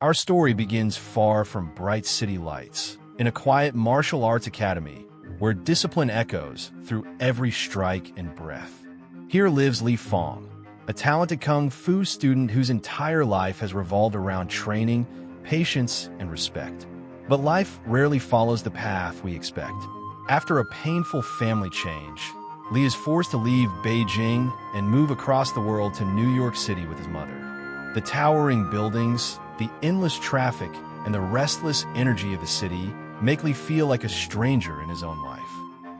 Our story begins far from bright city lights, in a quiet martial arts academy where discipline echoes through every strike and breath. Here lives Li Fong, a talented kung fu student whose entire life has revolved around training, patience, and respect. But life rarely follows the path we expect. After a painful family change, Li is forced to leave Beijing and move across the world to New York City with his mother. The towering buildings, the endless traffic, and the restless energy of the city make Li feel like a stranger in his own life.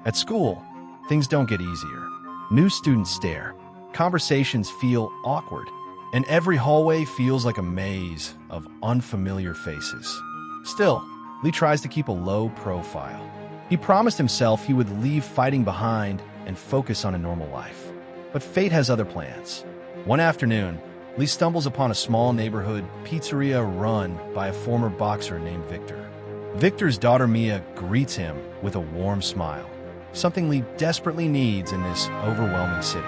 At school, things don't get easier. New students stare, conversations feel awkward, and every hallway feels like a maze of unfamiliar faces. Still, Li tries to keep a low profile. He promised himself he would leave fighting behind and focus on a normal life. But fate has other plans. One afternoon, Li stumbles upon a small neighborhood pizzeria run by a former boxer named Victor. Victor's daughter Mia greets him with a warm smile, something Li desperately needs in this overwhelming city.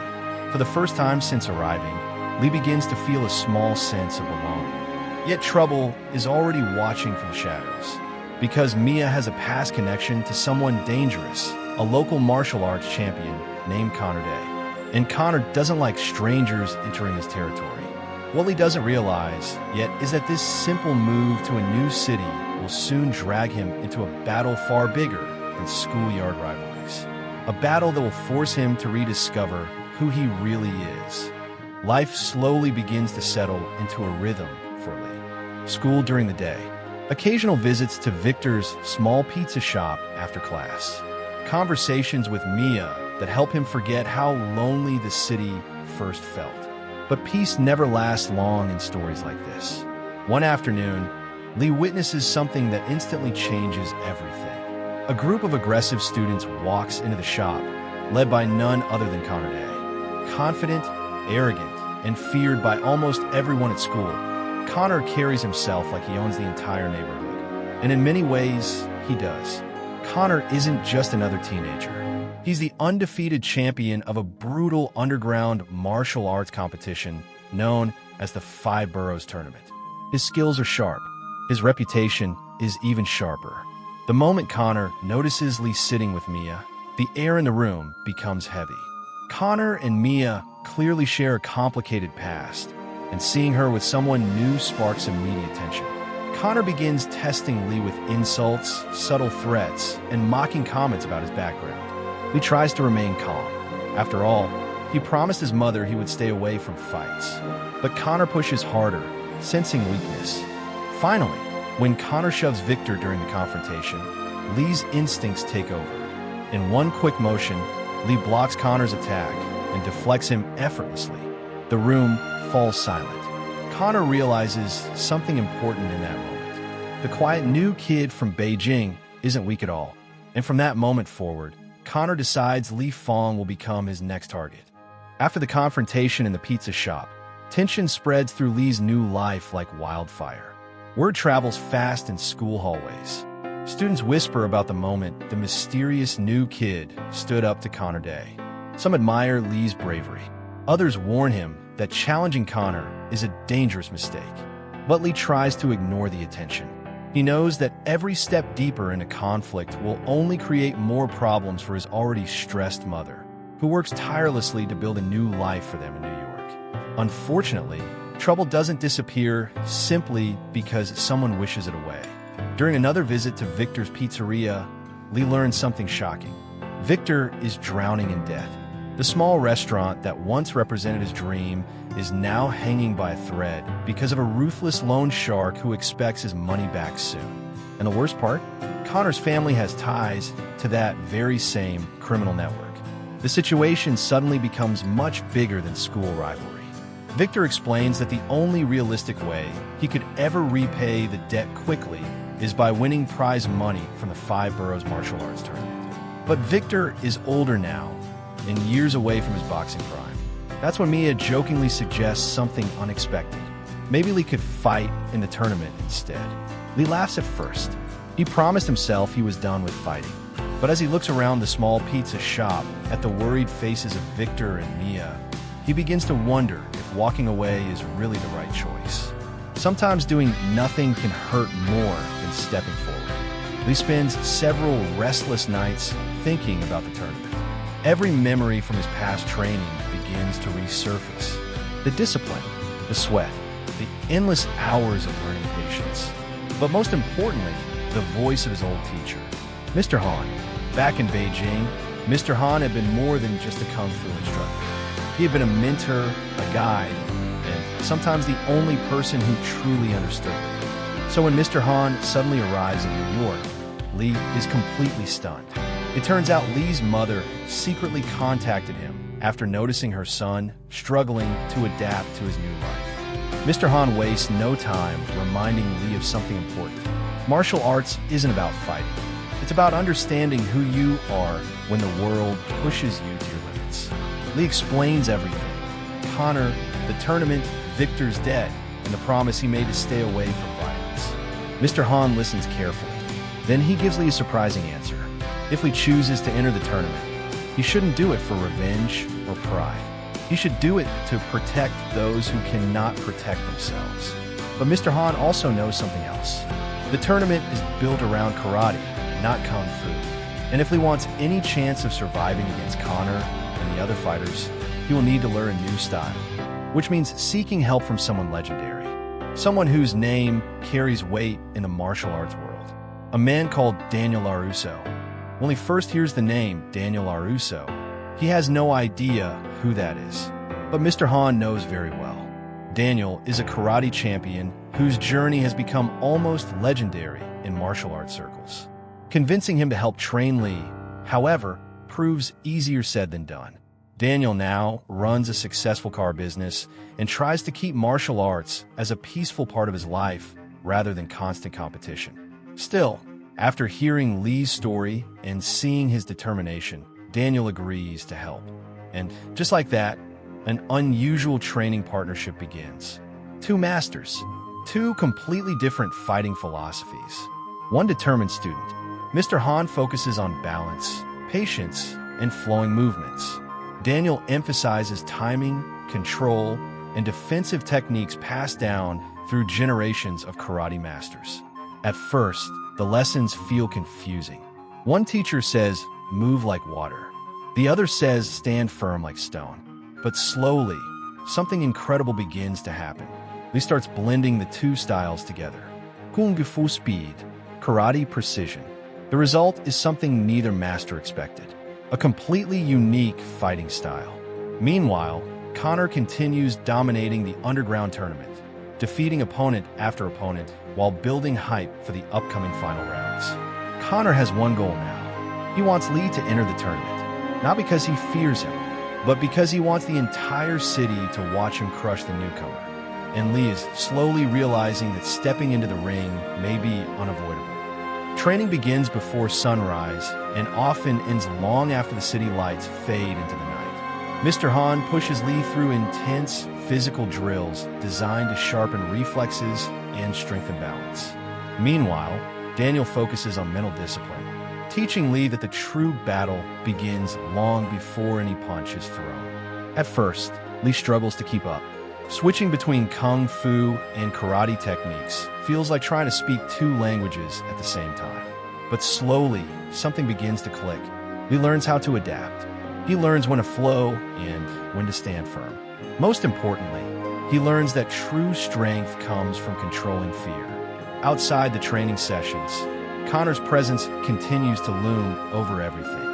For the first time since arriving, Li begins to feel a small sense of belonging. Yet trouble is already watching from the shadows, because Mia has a past connection to someone dangerous, a local martial arts champion named Connor Day. And Connor doesn't like strangers entering his territory. What Li doesn't realize yet is that this simple move to a new city will soon drag him into a battle far bigger than schoolyard rivalries. A battle that will force him to rediscover who he really is. Life slowly begins to settle into a rhythm for Li. School during the day. Occasional visits to Victor's small pizza shop after class. Conversations with Mia that help him forget how lonely the city first felt. But peace never lasts long in stories like this. One afternoon, Li witnesses something that instantly changes everything. A group of aggressive students walks into the shop, led by none other than Connor Day. Confident, arrogant, and feared by almost everyone at school, Connor carries himself like he owns the entire neighborhood. And in many ways, he does. Connor isn't just another teenager. He's the undefeated champion of a brutal underground martial arts competition known as the Five Boroughs Tournament. His skills are sharp. His reputation is even sharper. The moment Connor notices Li sitting with Mia, the air in the room becomes heavy. Connor and Mia clearly share a complicated past, and seeing her with someone new sparks immediate tension. Connor begins testing Li with insults, subtle threats, and mocking comments about his background. Li tries to remain calm. After all, he promised his mother he would stay away from fights. But Connor pushes harder, sensing weakness. Finally, when Connor shoves Victor during the confrontation, Li's instincts take over. In one quick motion, Li blocks Connor's attack and deflects him effortlessly. The room falls silent. Connor realizes something important in that moment. The quiet new kid from Beijing isn't weak at all. And from that moment forward, Connor decides Li Fong will become his next target. After the confrontation in the pizza shop, tension spreads through Li's new life like wildfire. Word travels fast in school hallways. Students whisper about the moment the mysterious new kid stood up to Connor Day. Some admire Li's bravery. Others warn him that challenging Connor is a dangerous mistake. But Li tries to ignore the attention. He knows that every step deeper in a conflict will only create more problems for his already stressed mother, who works tirelessly to build a new life for them in New York. Unfortunately, trouble doesn't disappear simply because someone wishes it away. During another visit to Victor's pizzeria, Li learns something shocking. Victor is drowning in debt. The small restaurant that once represented his dream is now hanging by a thread because of a ruthless loan shark who expects his money back soon. And the worst part? Connor's family has ties to that very same criminal network. The situation suddenly becomes much bigger than school rivalry. Victor explains that the only realistic way he could ever repay the debt quickly is by winning prize money from the Five Boroughs Martial Arts Tournament. But Victor is older now and years away from his boxing prime. That's when Mia jokingly suggests something unexpected. Maybe Li could fight in the tournament instead. Li laughs at first. He promised himself he was done with fighting. But as he looks around the small pizza shop at the worried faces of Victor and Mia, he begins to wonder if walking away is really the right choice. Sometimes doing nothing can hurt more than stepping forward. Li spends several restless nights thinking about the tournament. Every memory from his past training begins to resurface. The discipline, the sweat, the endless hours of learning patience. But most importantly, the voice of his old teacher, Mr. Han. Back in Beijing, Mr. Han had been more than just a kung fu instructor. He had been a mentor, a guide, and sometimes the only person who truly understood me. So when Mr. Han suddenly arrives in New York, Li is completely stunned. It turns out Li's mother secretly contacted him after noticing her son struggling to adapt to his new life. Mr. Han wastes no time reminding Li of something important. Martial arts isn't about fighting. It's about understanding who you are when the world pushes you to your limits. Li explains everything. Connor, the tournament, Victor's debt, and the promise he made to stay away from violence. Mr. Han listens carefully. Then he gives Li a surprising answer. If Li chooses to enter the tournament, he shouldn't do it for revenge or pride. He should do it to protect those who cannot protect themselves. But Mr. Han also knows something else. The tournament is built around karate, not kung fu. And if Li wants any chance of surviving against Connor and the other fighters, he will need to learn a new style, which means seeking help from someone legendary, someone whose name carries weight in the martial arts world. A man called Daniel LaRusso. When he first hears the name Daniel LaRusso, he has no idea who that is. But Mr. Han knows very well. Daniel is a karate champion whose journey has become almost legendary in martial arts circles. Convincing him to help train Li, however, proves easier said than done. Daniel now runs a successful car business and tries to keep martial arts as a peaceful part of his life rather than constant competition. Still, after hearing Li's story and seeing his determination, Daniel agrees to help. And just like that, an unusual training partnership begins. Two masters, two completely different fighting philosophies. One determined student. Mr. Han focuses on balance, patience, and flowing movements. Daniel emphasizes timing, control, and defensive techniques passed down through generations of karate masters. At first, the lessons feel confusing. One teacher says, move like water. The other says, stand firm like stone. But slowly, something incredible begins to happen. Li starts blending the two styles together. Kung Fu speed, karate precision. The result is something neither master expected. A completely unique fighting style. Meanwhile, Connor continues dominating the underground tournament, defeating opponent after opponent while building hype for the upcoming final rounds. Connor has one goal now. He wants Li to enter the tournament, not because he fears him, but because he wants the entire city to watch him crush the newcomer. And Li is slowly realizing that stepping into the ring may be unavoidable. Training begins before sunrise and often ends long after the city lights fade into the night. Mr. Han pushes Li through intense physical drills designed to sharpen reflexes and strengthen balance. Meanwhile, Daniel focuses on mental discipline, teaching Li that the true battle begins long before any punch is thrown. At first, Li struggles to keep up. Switching between kung fu and karate techniques feels like trying to speak two languages at the same time. But slowly, something begins to click. Li learns how to adapt. He learns when to flow and when to stand firm. Most importantly, he learns that true strength comes from controlling fear. Outside the training sessions, Connor's presence continues to loom over everything.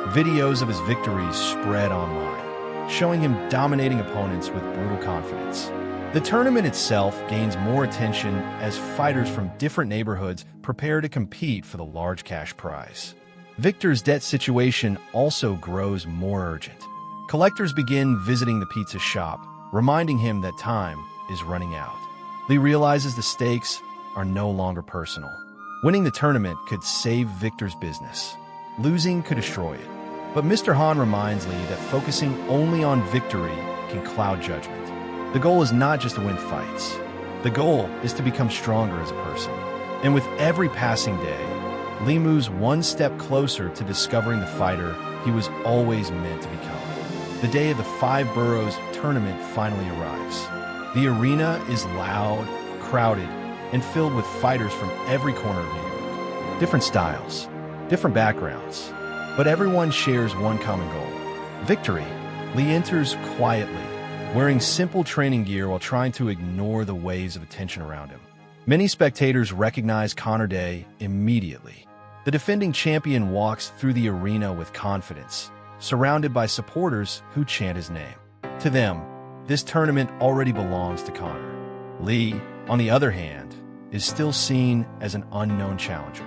Videos of his victories spread online, showing him dominating opponents with brutal confidence. The tournament itself gains more attention as fighters from different neighborhoods prepare to compete for the large cash prize. Victor's debt situation also grows more urgent. Collectors begin visiting the pizza shop, reminding him that time is running out. Li realizes the stakes are no longer personal. Winning the tournament could save Victor's business. Losing could destroy it. But Mr. Han reminds Li that focusing only on victory can cloud judgment. The goal is not just to win fights. The goal is to become stronger as a person. And with every passing day, Li moves one step closer to discovering the fighter he was always meant to become. The day of the Five Boroughs Tournament finally arrives. The arena is loud, crowded and filled with fighters from every corner of New York. Different styles, different backgrounds, but everyone shares one common goal: victory. Li enters quietly, wearing simple training gear while trying to ignore the waves of attention around him. Many spectators recognize Conor Day immediately. The defending champion walks through the arena with confidence, surrounded by supporters who chant his name. To them, this tournament already belongs to Conor. Li, on the other hand, is still seen as an unknown challenger.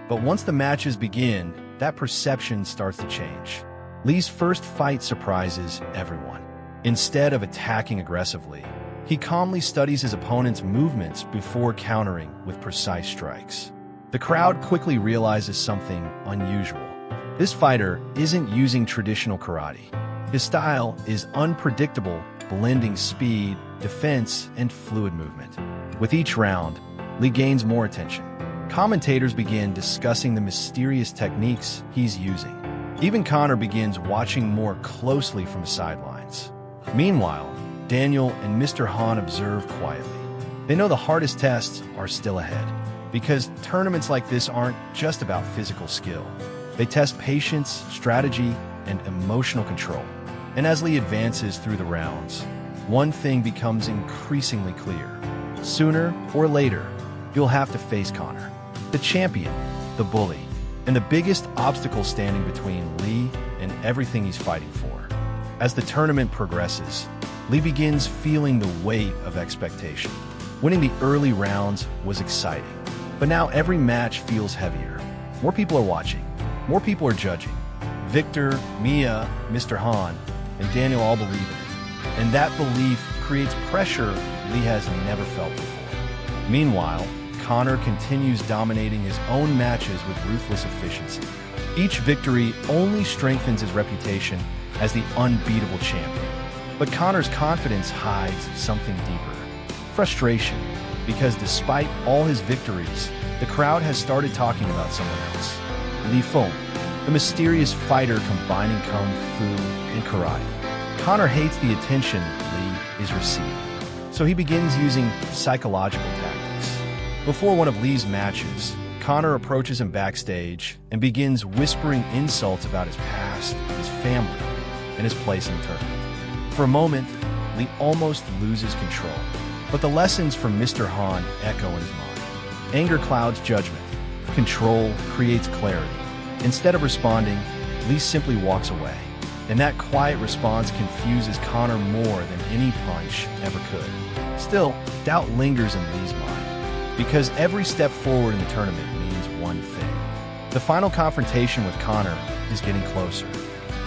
But once the matches begin, that perception starts to change. Li's first fight surprises everyone. Instead of attacking aggressively, he calmly studies his opponent's movements before countering with precise strikes. The crowd quickly realizes something unusual. This fighter isn't using traditional karate. His style is unpredictable, blending speed, defense, and fluid movement. With each round, Li gains more attention. Commentators begin discussing the mysterious techniques he's using. Even Conor begins watching more closely from the sidelines. Meanwhile, Daniel and Mr. Han observe quietly. They know the hardest tests are still ahead, because tournaments like this aren't just about physical skill. They test patience, strategy, and emotional control. And as Li advances through the rounds, one thing becomes increasingly clear. Sooner or later, you'll have to face Conor, the champion, the bully, and the biggest obstacle standing between Li and everything he's fighting for. As the tournament progresses, Li begins feeling the weight of expectation. Winning the early rounds was exciting, but now every match feels heavier. More people are watching, more people are judging. Victor, Mia, Mr. Han, and Daniel all believe in it, and that belief creates pressure Li has never felt before. Meanwhile, Conor continues dominating his own matches with ruthless efficiency. Each victory only strengthens his reputation as the unbeatable champion. But Conor's confidence hides something deeper: frustration, because despite all his victories, the crowd has started talking about someone else. Li Fong, the mysterious fighter combining kung fu and karate. Conor hates the attention Li is receiving, so he begins using psychological tactics. Before one of Li's matches, Conor approaches him backstage and begins whispering insults about his past, his family, and his place in the tournament. For a moment, Li almost loses control, but the lessons from Mr. Han echo in his mind. Anger clouds judgment. Control creates clarity. Instead of responding, Li simply walks away, and that quiet response confuses Conor more than any punch ever could. Still, doubt lingers in Li's mind, because every step forward in the tournament means one thing. The final confrontation with Conor is getting closer,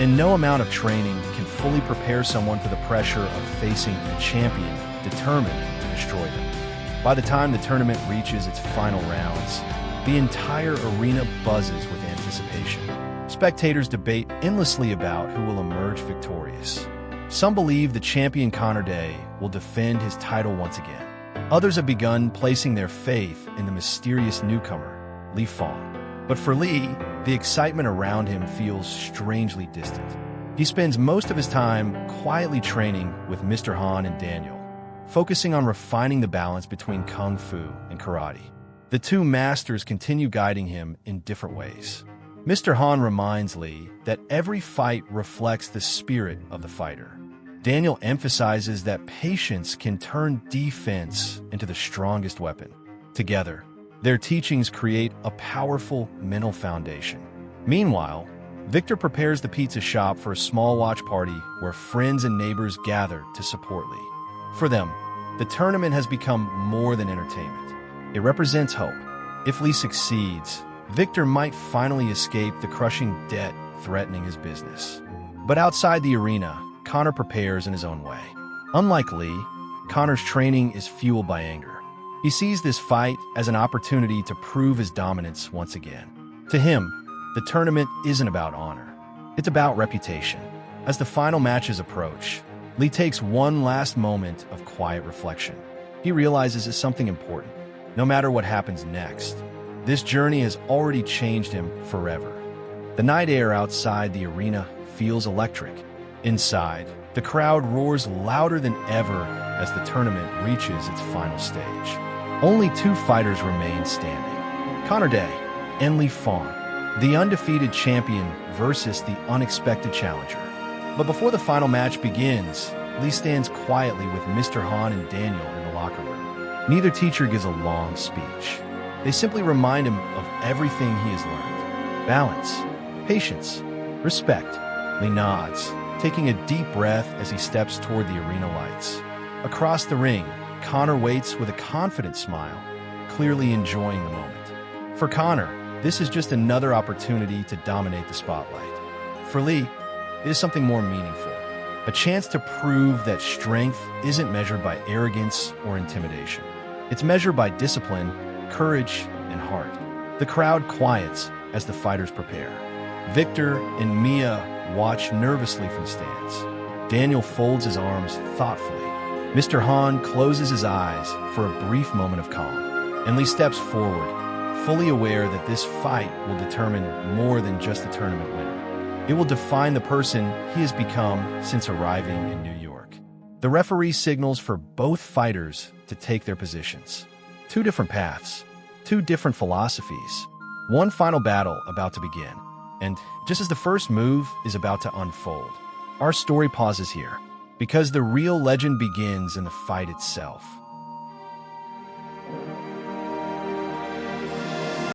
and no amount of training can fully prepare someone for the pressure of facing a champion determined to destroy them. By the time the tournament reaches its final rounds, the entire arena buzzes with anticipation. Spectators debate endlessly about who will emerge victorious. Some believe the champion Conor Day will defend his title once again. Others have begun placing their faith in the mysterious newcomer, Li Fong. But for Li, the excitement around him feels strangely distant. He spends most of his time quietly training with Mr. Han and Daniel, focusing on refining the balance between kung fu and karate. The two masters continue guiding him in different ways. Mr. Han reminds Li that every fight reflects the spirit of the fighter. Daniel emphasizes that patience can turn defense into the strongest weapon. Together, their teachings create a powerful mental foundation. Meanwhile, Victor prepares the pizza shop for a small watch party where friends and neighbors gather to support Li. For them, the tournament has become more than entertainment. It represents hope. If Li succeeds, Victor might finally escape the crushing debt threatening his business. But outside the arena, Conor prepares in his own way. Unlike Li, Conor's training is fueled by anger. He sees this fight as an opportunity to prove his dominance once again. To him, the tournament isn't about honor. It's about reputation. As the final matches approach, Li takes one last moment of quiet reflection. He realizes it's something important. No matter what happens next, this journey has already changed him forever. The night air outside the arena feels electric. Inside, the crowd roars louder than ever as the tournament reaches its final stage. Only two fighters remain standing. Connor Day and Li Fong, the undefeated champion versus the unexpected challenger. But before the final match begins, Li stands quietly with Mr. Han and Daniel in the locker room. Neither teacher gives a long speech. They simply remind him of everything he has learned. Balance, patience, respect. Li nods, taking a deep breath as he steps toward the arena lights. Across the ring, Connor waits with a confident smile, clearly enjoying the moment. For Connor, this is just another opportunity to dominate the spotlight. For Li, it is something more meaningful, a chance to prove that strength isn't measured by arrogance or intimidation. It's measured by discipline, courage, and heart. The crowd quiets as the fighters prepare. Victor and Mia watch nervously from stands. Daniel folds his arms thoughtfully. Mr. Han closes his eyes for a brief moment of calm, and Li steps forward, fully aware that this fight will determine more than just the tournament winner. It will define the person he has become since arriving in New York. The referee signals for both fighters to take their positions. Two different paths, two different philosophies. One final battle about to begin. And just as the first move is about to unfold, our story pauses here, because the real legend begins in the fight itself.